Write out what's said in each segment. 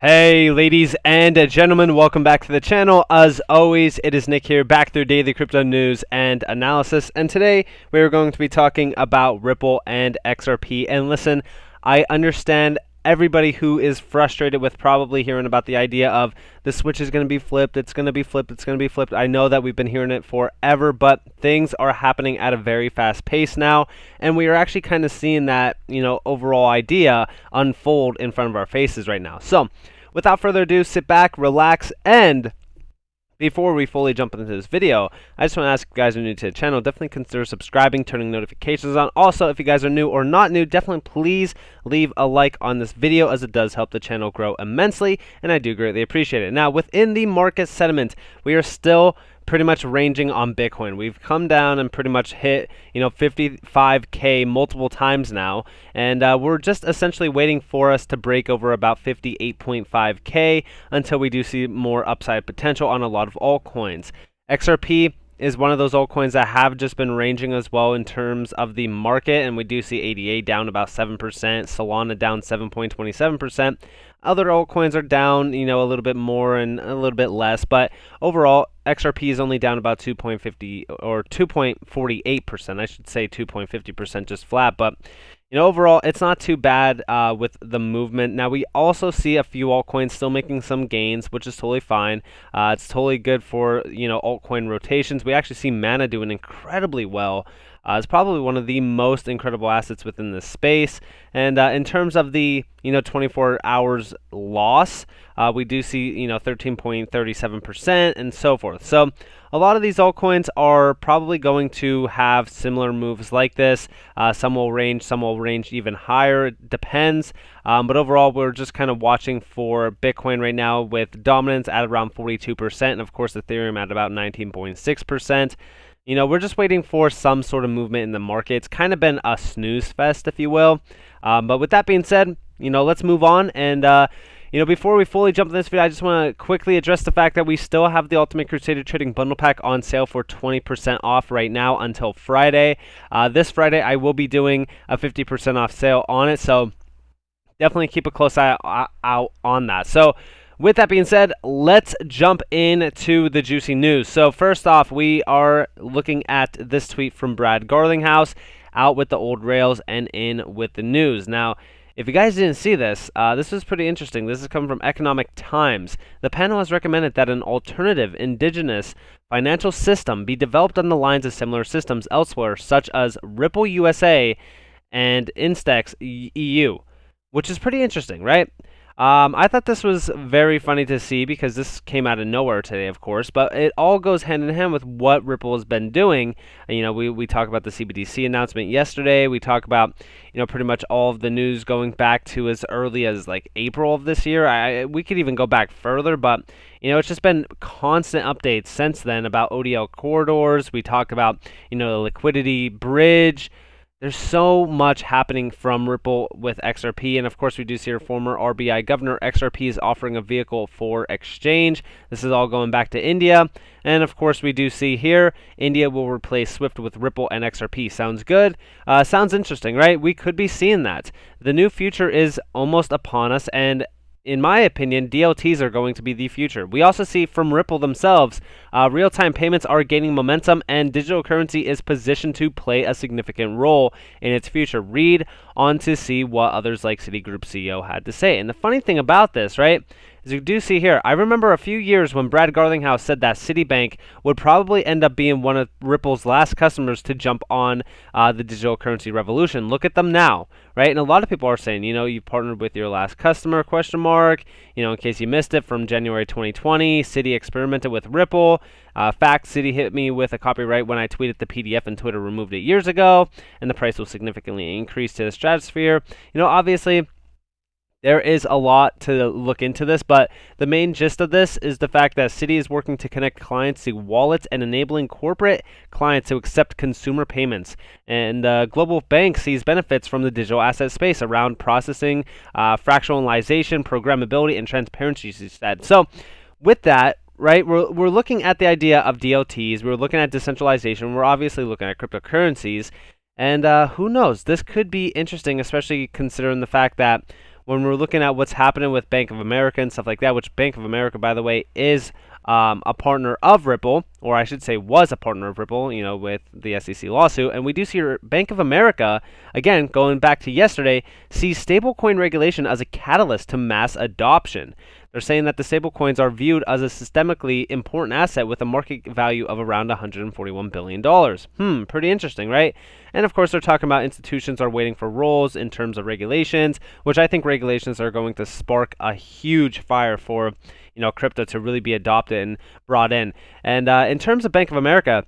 Hey ladies and gentlemen, welcome back to the channel. As always, it is Nick here, back through daily crypto news and analysis, and today we are going to be talking about Ripple and XRP. And listen, I understand everybody who is frustrated with probably hearing about the idea of the switch is going to be flipped, it's going to be flipped, it's going to be flipped. I know that we've been hearing it forever, but things are happening at a very fast pace now, and we are actually kind of seeing that, overall idea unfold in front of our faces right now. So without further ado, sit back, relax, and before we fully jump into this video, I just want to ask if you guys are new to the channel, definitely consider subscribing, turning notifications on. Also, if you guys are new or not new, definitely please leave a like on this video, as it does help the channel grow immensely, and I do greatly appreciate it. Now, within the market sentiment, we are still pretty much ranging on Bitcoin. We've come down and pretty much hit, 55K multiple times now, and we're just essentially waiting for us to break over about 58.5K until we do see more upside potential on a lot of altcoins. XRP is one of those altcoins that have just been ranging as well in terms of the market, and we do see ADA down about 7%, Solana down 7.27%. Other altcoins are down, a little bit more and a little bit less, but overall, XRP is only down about 2.50 or 2.48%. I should say 2.50% just flat, but overall, it's not too bad with the movement. Now, we also see a few altcoins still making some gains, which is totally fine. It's totally good for, altcoin rotations. We actually see Mana doing incredibly well. It's probably one of the most incredible assets within this space. And in terms of the 24 hours loss, we do see 13.37% and so forth. So a lot of these altcoins are probably going to have similar moves like this. Some will range even higher. It depends. But overall, we're just kind of watching for Bitcoin right now with dominance at around 42%, and of course Ethereum at about 19.6%. We're just waiting for some sort of movement in the market. It's kind of been a snooze fest, if you will. But with that being said, let's move on. And, before we fully jump into this video, I just want to quickly address the fact that we still have the Ultimate Crusader Trading Bundle Pack on sale for 20% off right now until Friday. This Friday, I will be doing a 50% off sale on it. So definitely keep a close eye out on that. So with that being said, let's jump into the juicy news. So first off, we are looking at this tweet from Brad Garlinghouse, out with the old rails and in with the news. Now, if you guys didn't see this, this is pretty interesting. This is coming from Economic Times. The panel has recommended that an alternative indigenous financial system be developed on the lines of similar systems elsewhere, such as Ripple USA and Instex EU, which is pretty interesting, right? I thought this was very funny to see because this came out of nowhere today, of course, but it all goes hand in hand with what Ripple has been doing. We talk about the CBDC announcement yesterday. We talk about, pretty much all of the news going back to as early as like April of this year. We could even go back further, but it's just been constant updates since then about ODL corridors. We talk about, the liquidity bridge. There's so much happening from Ripple with XRP, and of course we do see our former RBI governor. XRP is offering a vehicle for exchange. This is all going back to India, and of course we do see here India will replace SWIFT with Ripple and XRP. Sounds good. Sounds interesting, right? We could be seeing that. The new future is almost upon us, and in my opinion, Dlts are going to be the future. We also see from Ripple themselves, real-time payments are gaining momentum, and digital currency is positioned to play a significant role in its future. Read on to see what others like Citigroup CEO had to say. And the funny thing about this, right, as you do see here, I remember a few years when Brad Garlinghouse said that Citibank would probably end up being one of Ripple's last customers to jump on the digital currency revolution. Look at them now, right? And a lot of people are saying, you partnered with your last customer, question mark. In case you missed it, from January 2020, Citi experimented with Ripple. Fact, Citi hit me with a copyright when I tweeted the PDF, and Twitter removed it years ago, and the price will significantly increase to the stratosphere. Obviously, there is a lot to look into this, but the main gist of this is the fact that Citi is working to connect clients to wallets and enabling corporate clients to accept consumer payments. And Global Bank sees benefits from the digital asset space around processing, fractionalization, programmability, and transparency, she said. So with that, right, we're looking at the idea of DLTs, we're looking at decentralization, we're obviously looking at cryptocurrencies, and who knows, this could be interesting, especially considering the fact that when we're looking at what's happening with Bank of America and stuff like that, which Bank of America, by the way, is a partner of Ripple, or I should say was a partner of Ripple, with the SEC lawsuit. And we do see Bank of America, again, going back to yesterday, sees stablecoin regulation as a catalyst to mass adoption. They're saying that the stablecoins are viewed as a systemically important asset with a market value of around $141 billion. Pretty interesting, right? And of course, they're talking about institutions are waiting for rules in terms of regulations, which I think regulations are going to spark a huge fire for crypto to really be adopted and brought in. And in terms of Bank of America,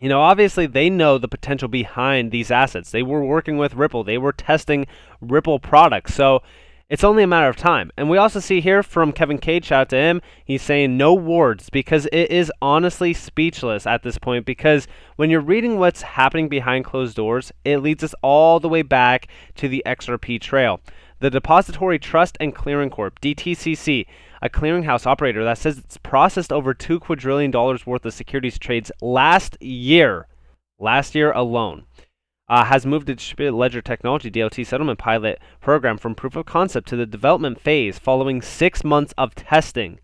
obviously they know the potential behind these assets. They were working with Ripple. They were testing Ripple products. So it's only a matter of time. And we also see here from Kevin Cage, shout out to him, he's saying no words, because it is honestly speechless at this point, because when you're reading what's happening behind closed doors, it leads us all the way back to the XRP trail. The Depository Trust and Clearing Corp, DTCC, a clearinghouse operator that says it's processed over $2 quadrillion worth of securities trades last year alone, has moved the distributed ledger technology DLT settlement pilot program from proof of concept to the development phase following 6 months of testing,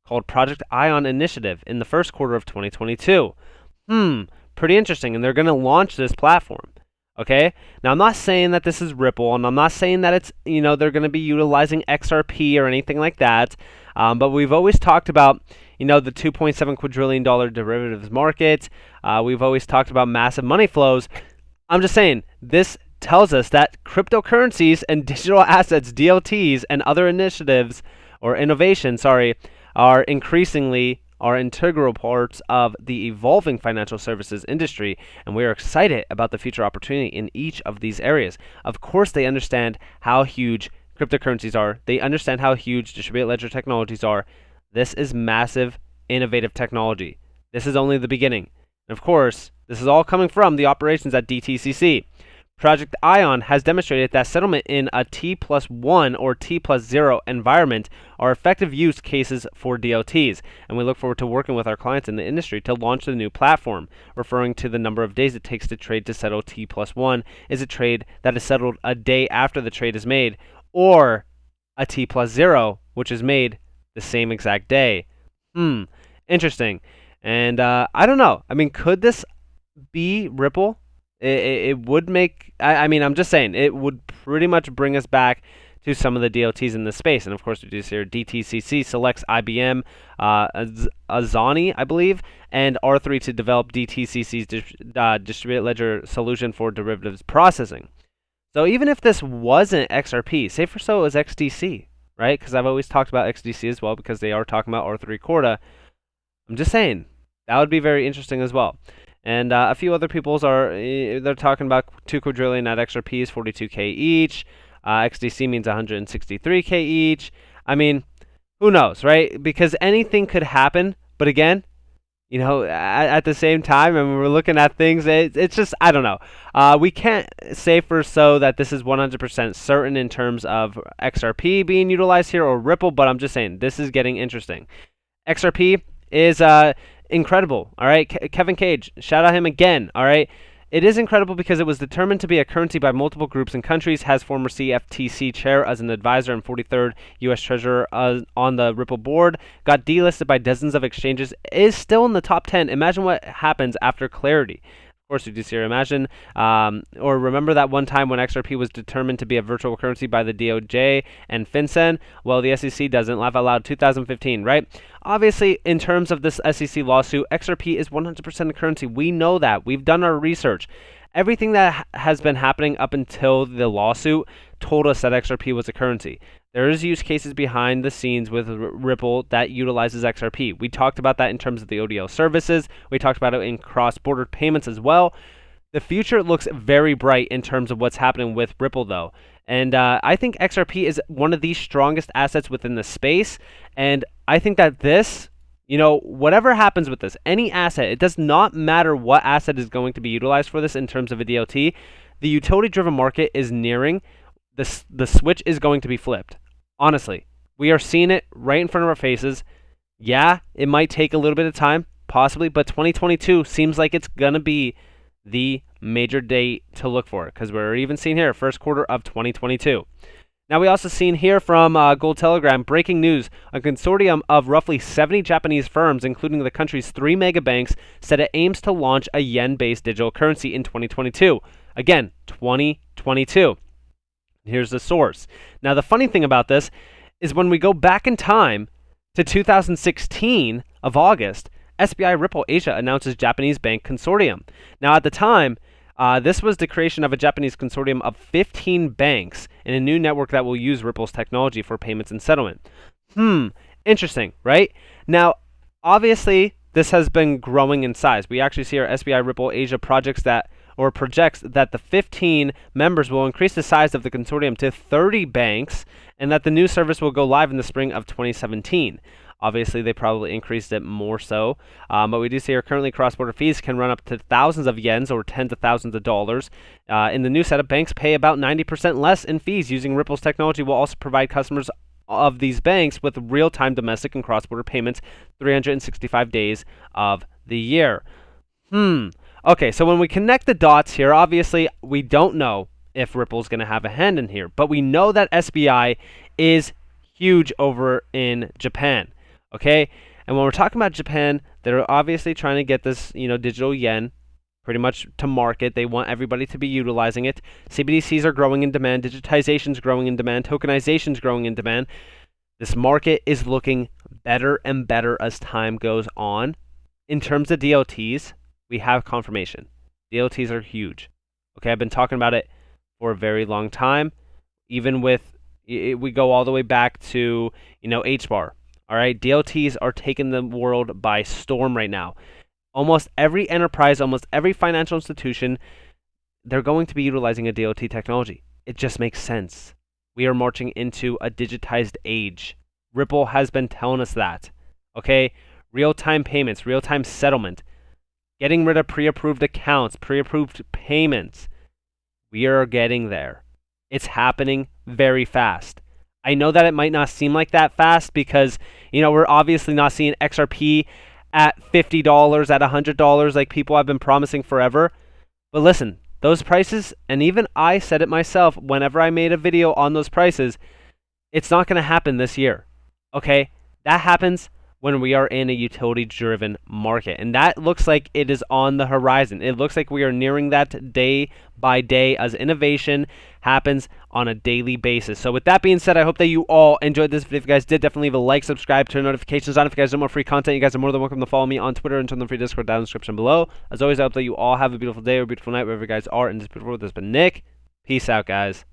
called Project Ion Initiative, in the first quarter of 2022. Pretty interesting, and they're going to launch this platform. Okay, now I'm not saying that this is Ripple, and I'm not saying that it's, they're going to be utilizing XRP or anything like that, but we've always talked about, the $2.7 quadrillion derivatives market. We've always talked about massive money flows. I'm just saying, this tells us that cryptocurrencies and digital assets, DLTs, and other initiatives, or innovations, are increasingly integral parts of the evolving financial services industry, and we are excited about the future opportunity in each of these areas. Of course, they understand how huge cryptocurrencies are. They understand how huge distributed ledger technologies are. This is massive, innovative technology. This is only the beginning. And of course, this is all coming from the operations at DTCC. Project Ion has demonstrated that settlement in a T+1 or T+0 environment are effective use cases for DLTs, and we look forward to working with our clients in the industry to launch the new platform. Referring to the number of days it takes to trade to settle T+1 is a trade that is settled a day after the trade is made, or a T+0, which is made the same exact day. Interesting. And I don't know. I mean, could this be Ripple? It would make, I'm just saying, it would pretty much bring us back to some of the DLTs in this space. And of course, we do see here DTCC selects IBM, Azani, I believe, and R3 to develop DTCC's distributed ledger solution for derivatives processing. So even if this wasn't XRP, say for so it was XDC, right? Because I've always talked about XDC as well, because they are talking about R3 Corda. I'm just saying, that would be very interesting as well. And a few other people's they're talking about 2 quadrillion at XRPs, 42K each. XDC means 163K each. I mean, who knows, right? Because anything could happen. But again, at the same time, and when we're looking at things, it's just, I don't know. We can't say for so that this is 100% certain in terms of XRP being utilized here or Ripple, but I'm just saying, this is getting interesting. XRP is incredible, all right? Kevin Cage, shout out him again, all right? It is incredible because it was determined to be a currency by multiple groups and countries, has former CFTC chair as an advisor and 43rd U.S. Treasurer on the Ripple board, got delisted by dozens of exchanges, is still in the top 10. Imagine what happens after clarity. Of course, we do see here, imagine, or remember that one time when XRP was determined to be a virtual currency by the DOJ and FinCEN? Well, the SEC doesn't. Laugh out loud, 2015, right? Obviously, in terms of this SEC lawsuit, XRP is 100% a currency. We know that. We've done our research. Everything that has been happening up until the lawsuit told us that XRP was a currency. There is use cases behind the scenes with Ripple that utilizes XRP. We talked about that in terms of the ODL services. We talked about it in cross-border payments as well. The future looks very bright in terms of what's happening with Ripple, though. And I think XRP is one of the strongest assets within the space. And I think that this, whatever happens with this, any asset, it does not matter what asset is going to be utilized for this in terms of a DLT. The utility-driven market is nearing. The switch is going to be flipped. Honestly, we are seeing it right in front of our faces. Yeah, it might take a little bit of time, possibly, but 2022 seems like it's going to be the major date to look for, because we're even seeing here first quarter of 2022. Now, we also seen here from Gold Telegram, breaking news: a consortium of roughly 70 Japanese firms, including the country's 3 mega banks, said it aims to launch a yen-based digital currency in 2022. Again, 2022. Here's the source. Now, the funny thing about this is when we go back in time to 2016 of August, SBI Ripple Asia announces Japanese bank consortium. Now, at the time, this was the creation of a Japanese consortium of 15 banks in a new network that will use Ripple's technology for payments and settlement. Interesting, right? Now, obviously, this has been growing in size. We actually see our SBI Ripple Asia projects projects that the 15 members will increase the size of the consortium to 30 banks, and that the new service will go live in the spring of 2017. Obviously, they probably increased it more so, but we do see here currently cross-border fees can run up to thousands of yens or tens of thousands of dollars. In the new setup, banks pay about 90% less in fees. Using Ripple's technology will also provide customers of these banks with real-time domestic and cross-border payments 365 days of the year. Okay, so when we connect the dots here, obviously we don't know if Ripple's going to have a hand in here, but we know that SBI is huge over in Japan. Okay, and when we're talking about Japan, they're obviously trying to get this, digital yen pretty much to market. They want everybody to be utilizing it. CBDCs are growing in demand. Digitization is growing in demand. Tokenization is growing in demand. This market is looking better and better as time goes on. In terms of DLTs, we have confirmation. DLTs are huge. Okay, I've been talking about it for a very long time. Even with, we go all the way back to, HBAR. All right, DLTs are taking the world by storm right now. Almost every enterprise, almost every financial institution, they're going to be utilizing a DLT technology. It just makes sense. We are marching into a digitized age. Ripple has been telling us that. Okay, real-time payments, real-time settlement, getting rid of pre-approved accounts, pre-approved payments. We are getting there. It's happening very fast. I know that it might not seem like that fast because, we're obviously not seeing XRP at $50, at $100 like people have been promising forever. But listen, those prices, and even I said it myself whenever I made a video on those prices, it's not going to happen this year. Okay? That happens when we are in a utility-driven market. And that looks like it is on the horizon. It looks like we are nearing that day by day as innovation happens on a daily basis. So with that being said, I hope that you all enjoyed this video. If you guys did, definitely leave a like, subscribe, turn notifications on. If you guys want more free content, you guys are more than welcome to follow me on Twitter and turn the free Discord down in the description below. As always, I hope that you all have a beautiful day or beautiful night wherever you guys are in this beautiful world. This has been Nick. Peace out, guys.